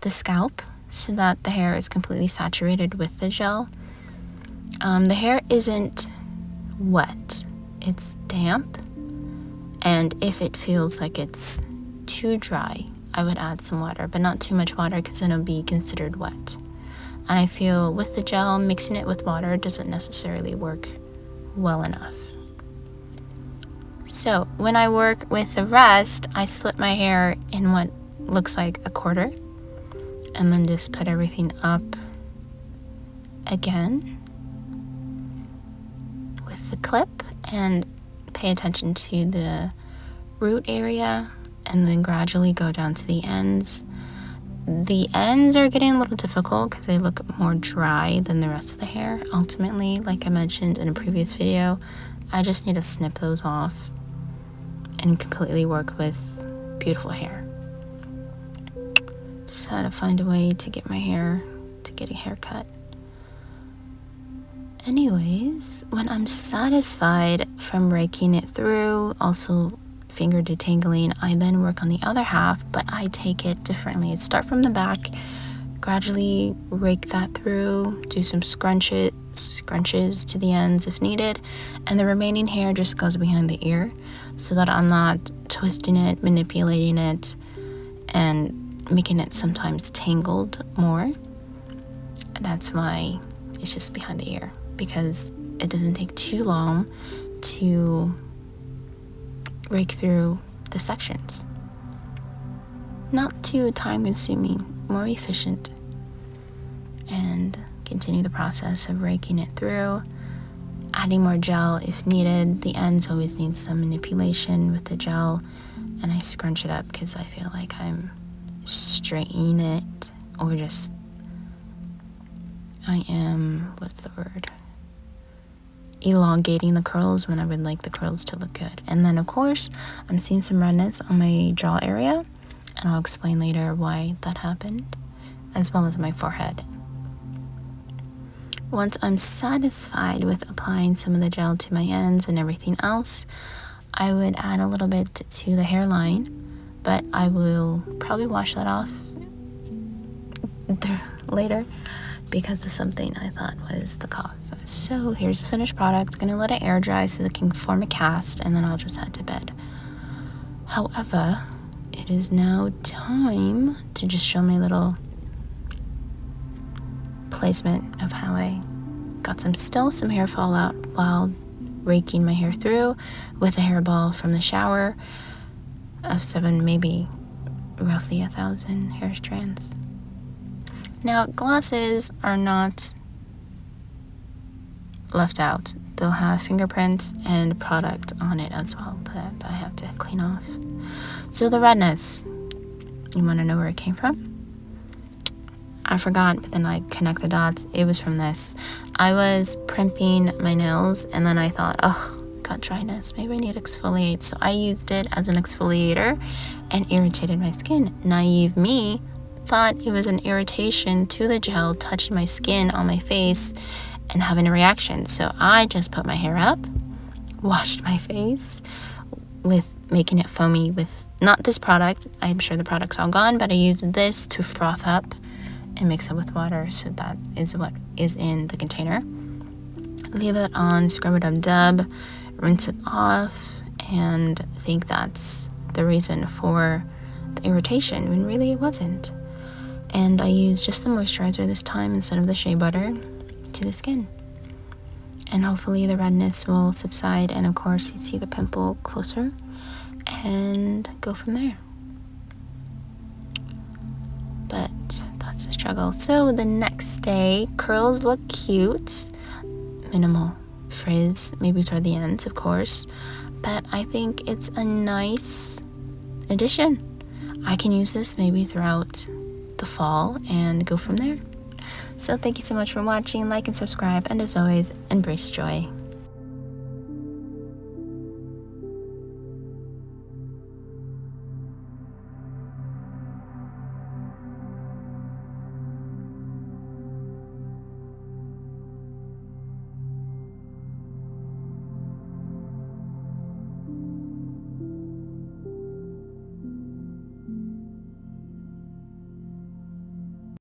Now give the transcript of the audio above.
the scalp so that the hair is completely saturated with the gel. The hair isn't wet, it's damp, and if it feels like it's too dry, I would add some water, but not too much water because then it'll be considered wet. And I feel with the gel, mixing it with water doesn't necessarily work well enough. So when I work with the rest, I split my hair in what looks like a quarter, and then just put everything up again with the clip, and pay attention to the root area, and then gradually go down to the ends. The ends are getting a little difficult because they look more dry than the rest of the hair. Ultimately, like I mentioned in a previous video, I just need to snip those off and completely work with beautiful hair. Just had to find a way to get my hair to get a haircut. Anyways, when I'm satisfied from raking it through, also finger detangling, I then work on the other half, but I take it differently. I start from the back, gradually rake that through, do some scrunches to the ends if needed, and the remaining hair just goes behind the ear so that I'm not twisting it, manipulating it, and making it sometimes tangled more. That's why it's just behind the ear, because it doesn't take too long to rake through the sections. Not too time consuming, more efficient. And continue the process of raking it through, adding more gel if needed. The ends always need some manipulation with the gel, and I scrunch it up because I feel like I'm straightening it, or just elongating the curls when I would like the curls to look good. And then of course I'm seeing some redness on my jaw area, and I'll explain later why that happened, as well as my forehead. Once I'm satisfied with applying some of the gel to my ends and everything else, I would add a little bit to the hairline, but I will probably wash that off later because of something I thought was the cause. So here's the finished product. Gonna let it air dry so it can form a cast, and then I'll just head to bed. However, it is now time to just show my little placement of how I got some hair fallout while raking my hair through with a hairball from the shower of 7, maybe roughly 1,000 hair strands. Now, glosses are not left out. They'll have fingerprints and product on it as well that I have to clean off. So the redness, you want to know where it came from? I forgot, but then I connect the dots. It was from this. I was primping my nails, and then I thought, oh, got dryness. Maybe I need exfoliate. So I used it as an exfoliator and irritated my skin. Naive me thought it was an irritation to the gel touching my skin on my face and having a reaction. So I just put my hair up, washed my face with making it foamy with not this product. I'm sure the product's all gone, but I used this to froth up and mix it with water. So that is what is in the container. Leave it on, scrub it up, dub, rinse it off, and I think that's the reason for the irritation when really it wasn't. And I used just the moisturizer this time instead of the shea butter to the skin. And hopefully the redness will subside, and of course you see the pimple closer, and go from there. But that's the struggle. So the next day, curls look cute. Minimal frizz, maybe toward the ends, of course. But I think it's a nice addition. I can use this maybe throughout the fall and go from there. So thank you so much for watching. Like and subscribe, and as always, embrace joy.